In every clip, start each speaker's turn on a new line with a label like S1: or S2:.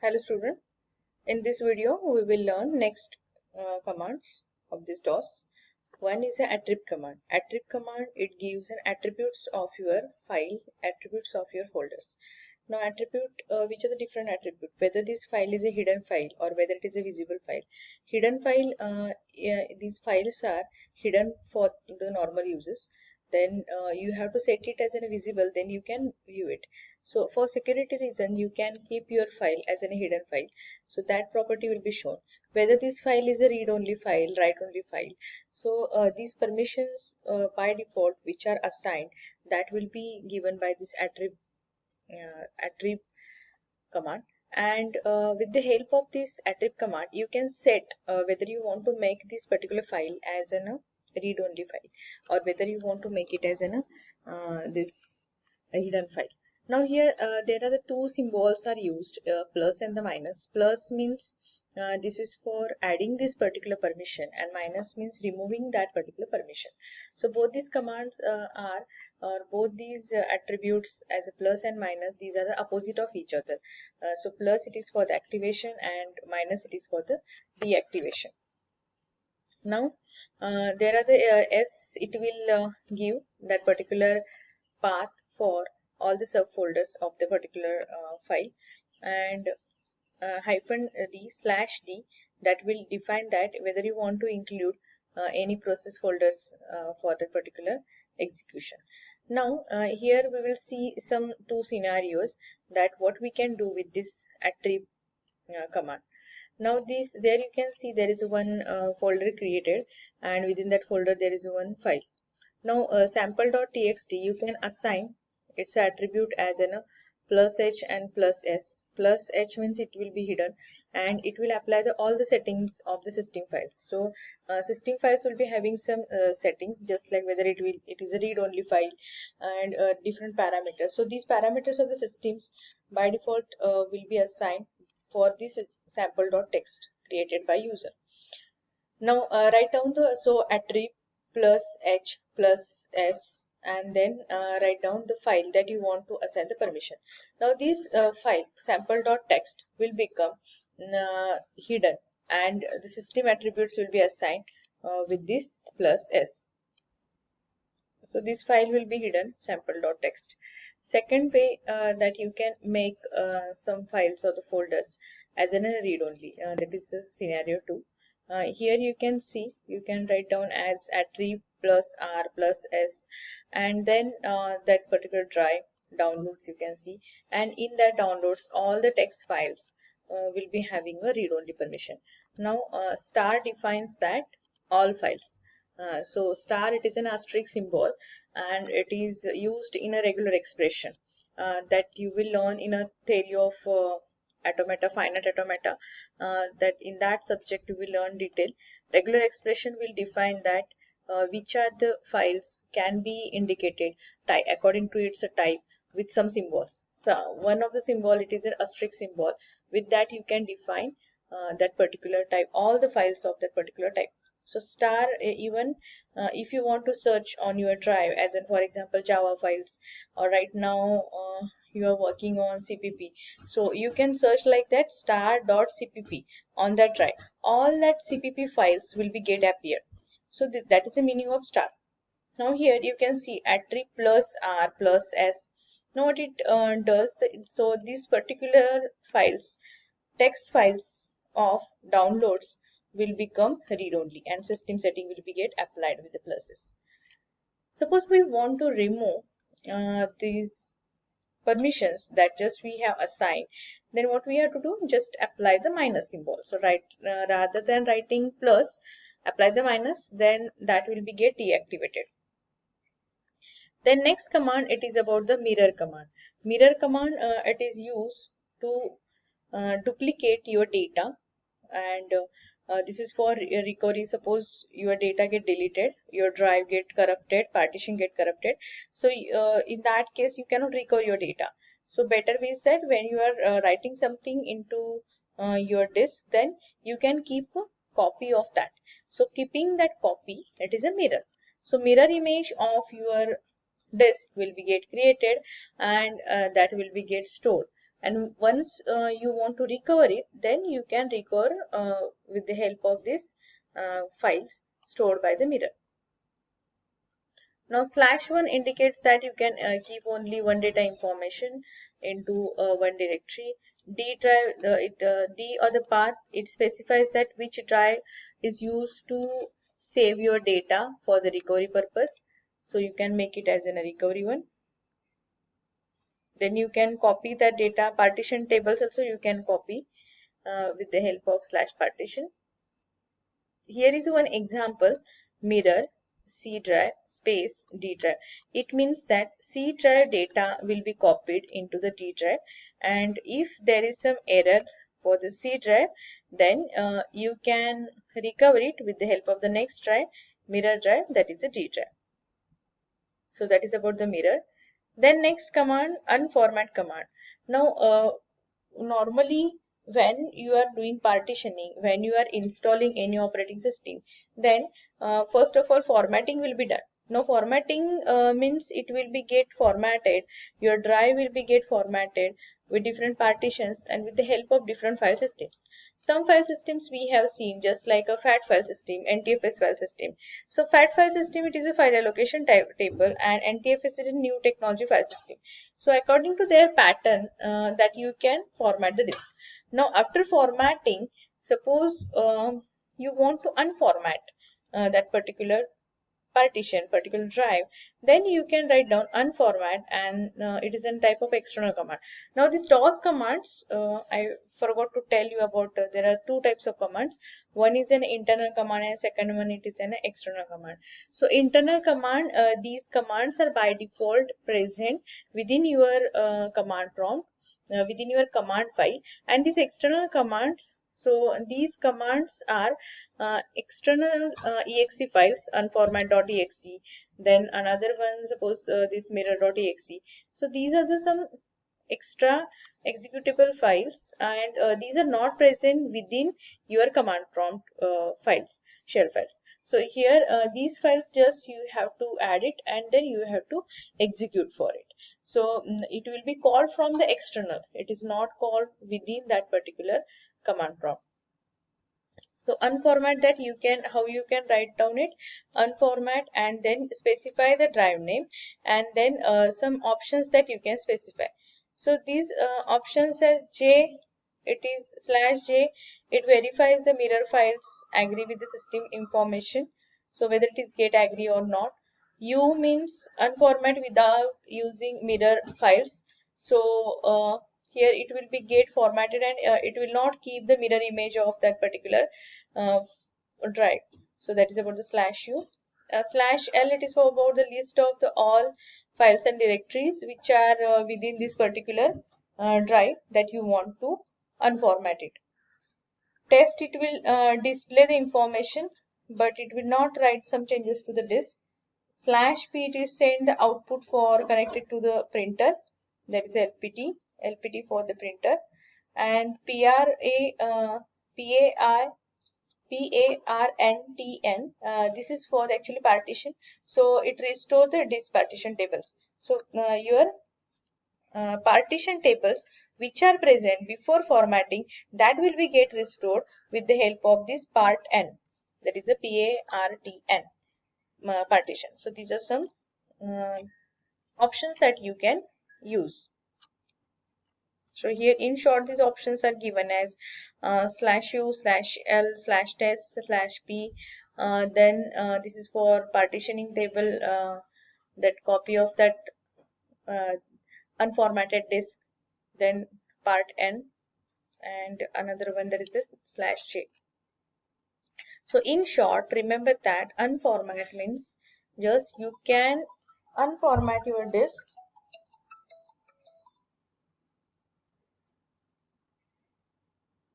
S1: Hello student, in this video we will learn next commands of this DOS. One is an attrib command. Attrib command, it gives an attributes of your file, attributes of your folders. Now attribute, which are the different attributes, whether this file is a hidden file or whether it is a visible file. Hidden file, these files are hidden for the normal users. Then you have to set it as a visible, then you can view it. So for security reason, you can keep your file as a hidden file. So that property will be shown. Whether this file is a read-only file, write-only file. So these permissions by default which are assigned, that will be given by this attrib command. And with the help of this attrib command, you can set whether you want to make this particular file as a read-only file or whether you want to make it as this hidden file. Now here there are the two symbols are used, plus and the minus. Plus means this is for adding this particular permission, and minus means removing that particular permission. So both these commands or both these attributes as a plus and minus, these are the opposite of each other. So plus it is for the activation and minus it is for the deactivation. Now there are the S, it will give that particular path for all the subfolders of the particular file, and hyphen d slash d, that will define that whether you want to include any process folders for that particular execution. Now here we will see some two scenarios that what we can do with this attrib command. Now there you can see there is one folder created, and within that folder there is one file. Now sample.txt, you can assign its attribute as plus h and plus s. Plus h means it will be hidden and it will apply all the settings of the system files. So system files will be having some settings, just like whether it is a read-only file and different parameters. So these parameters of the systems by default will be assigned for this sample.txt created by user. Now write down the attrib plus h plus s, and then write down the file that you want to assign the permission. Now this file sample.txt will become hidden, and the system attributes will be assigned with this plus s. So this file will be hidden, sample.txt. Second way that you can make some files or the folders as a read only, that is scenario 2. Here you can see, you can write down as attrib plus r plus s, and then that particular drive downloads you can see, and in that downloads all the text files will be having a read-only permission. Now star defines that all files. So star, it is an asterisk symbol and it is used in a regular expression that you will learn in a theory of automata, finite automata, that in that subject you will learn detail. Regular expression will define that which are the files can be indicated type according to its type with some symbols. So one of the symbol, it is an asterisk symbol. With that you can define that particular type, all the files of that particular type. So star, even if you want to search on your drive, as in for example Java files, or right now you are working on CPP, so you can search like that star.cpp on that drive. All that CPP files will be get appear. So that is the meaning of star. Now here you can see attrib plus r plus s. Now what it does, so these particular files, text files of downloads, will become read-only and system setting will be get applied with the pluses. Suppose we want to remove these permissions that just we have assigned, then what we have to do, just apply the minus symbol. So rather than writing plus, apply the minus, then that will be get deactivated. Then next command, it is about the mirror command. Mirror command, it is used to duplicate your data, and this is for recovery. Suppose your data get deleted, your drive get corrupted, partition get corrupted, so in that case you cannot recover your data. So better way is that when you are writing something into your disk, then you can keep a copy of that. So keeping that copy, it is a mirror. So mirror image of your disk will be get created, and that will be get stored. and once you want to recover it, then you can recover with the help of these files stored by the mirror. Now /1 indicates that you can keep only one data information into one directory. D drive, D or the path, it specifies that which drive is used to save your data for the recovery purpose. So you can make it as in a recovery one. Then you can copy that data. Partition tables also you can copy with the help of /partition. Here is one example: mirror C drive space D drive. It means that C drive data will be copied into the D drive, and if there is some error for the C drive, then you can recover it with the help of the next drive, mirror drive, that is a D drive. So that is about the mirror. Then next command, unformat command. Now normally when you are doing partitioning, when you are installing any operating system, then first of all formatting will be done. Now formatting means it will be get formatted, your drive will be get formatted with different partitions and with the help of different file systems. Some file systems we have seen just like a FAT file system, NTFS file system. So FAT file system, it is a file allocation table, and NTFS is a new technology file system. So according to their pattern that you can format the disk. Now after formatting, suppose you want to unformat that particular particular drive, then you can write down unformat, and it is a type of external command. Now this DOS commands, I forgot to tell you about, there are two types of commands. One is an internal command and second one it is an external command. So internal command, these commands are by default present within your command prompt, within your command file, and these external commands, so these commands are external exe files, unformat.exe. Then another one, suppose this mirror.exe. So these are the some extra executable files, and these are not present within your command prompt files, shell files. So here these files just you have to add it and then you have to execute for it. So it will be called from the external, it is not called within that particular command prompt. So unformat, that you can, how you can write down it, unformat, and then specify the drive name, and then some options that you can specify. So these options as J, it is /J, it verifies the mirror files agree with the system information, so whether it is get agree or not. U means unformat without using mirror files. So here it will be get formatted, and it will not keep the mirror image of that particular drive. So that is about the /U. /L, it is for about the list of the all files and directories which are within this particular drive that you want to unformat it. Test, it will display the information but it will not write some changes to the disk. /P, it is send the output for connected to the printer, that is LPT for the printer. And PARNTN, this is for the actually partition, so it restore the disk partition tables. So your partition tables which are present before formatting, that will be get restored with the help of this part N, that is a PARTN partition. So these are some options that you can use. So here in short these options are given as /U, /L, /test, /P. Then this is for partitioning table, that copy of that unformatted disk, then part N, and another one that is a /J. So in short, remember that unformat means just you can unformat your disk.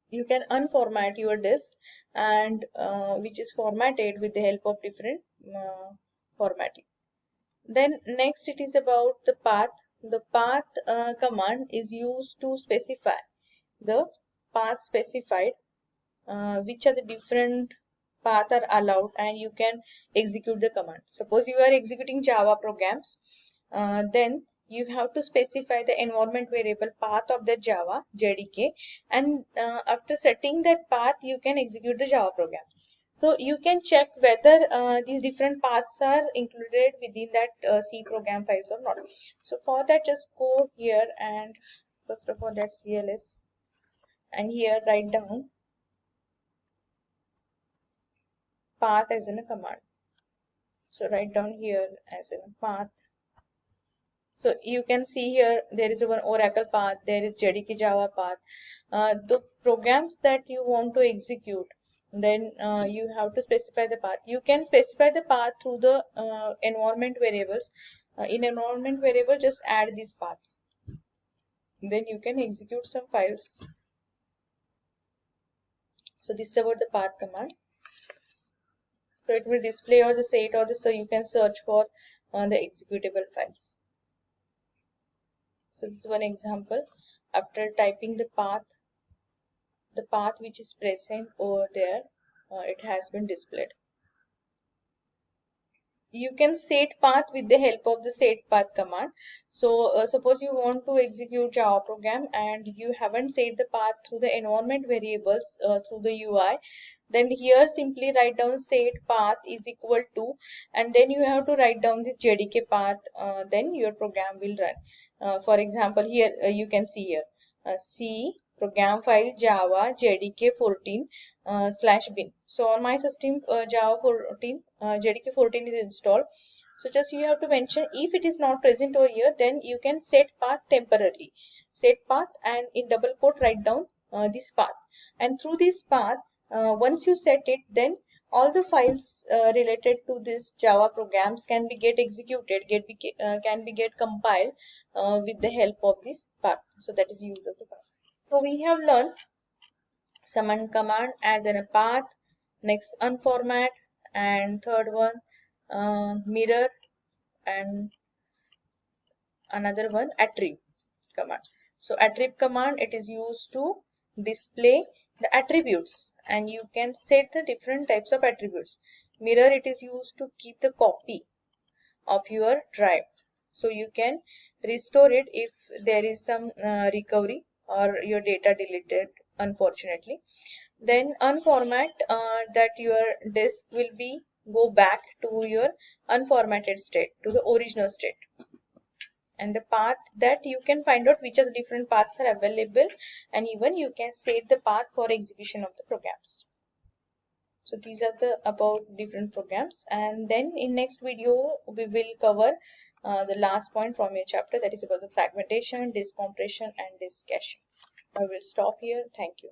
S1: You can unformat your disk, and which is formatted with the help of different formatting. Then next it is about the path. The path command is used to specify the path specified, which are the different path are allowed, and you can execute the command. Suppose you are executing Java programs, then you have to specify the environment variable path of the Java JDK, and after setting that path you can execute the Java program. So you can check whether these different paths are included within that C program files or not. So for that, just go here and first of all that's CLS, and here write down path as in a command. So write down here as in a path. So you can see here there is one Oracle path, there is JDK Java path. The programs that you want to execute, then you have to specify the path. You can specify the path through the environment variables. In environment variable, just add these paths. Then you can execute some files. So this is about the path command. So it will display or the set or the, so you can search for the executable files. So this is one example. After typing the path which is present over there, it has been displayed. You can set path with the help of the set path command. So suppose you want to execute Java program and you haven't set the path through the environment variables through the UI, then here simply write down set path is equal to, and then you have to write down this JDK path, then your program will run. For example, here you can see here C program file Java JDK 14 /bin. So on my system Java 14 JDK 14 is installed. So just you have to mention if it is not present over here, then you can set path temporarily. Set path, and in double quote write down this path, and through this path once you set it, then all the files related to this Java programs can be get executed, can be get compiled with the help of this path. So that is use of the path. So we have learned summon command as in a path, next unformat, and third one mirror, and another one attrib command. So attrib command, it is used to display the attributes, and you can set the different types of attributes. Mirror, it is used to keep the copy of your drive, so you can restore it if there is some recovery or your data deleted unfortunately. Then unformat, that your disk will be go back to your unformatted state, to the original state. And the path, that you can find out which are the different paths are available, and even you can set the path for execution of the programs. So these are the about different programs, and then in next video we will cover the last point from your chapter, that is about the fragmentation, disk compression, and disk caching. I will stop here. Thank you.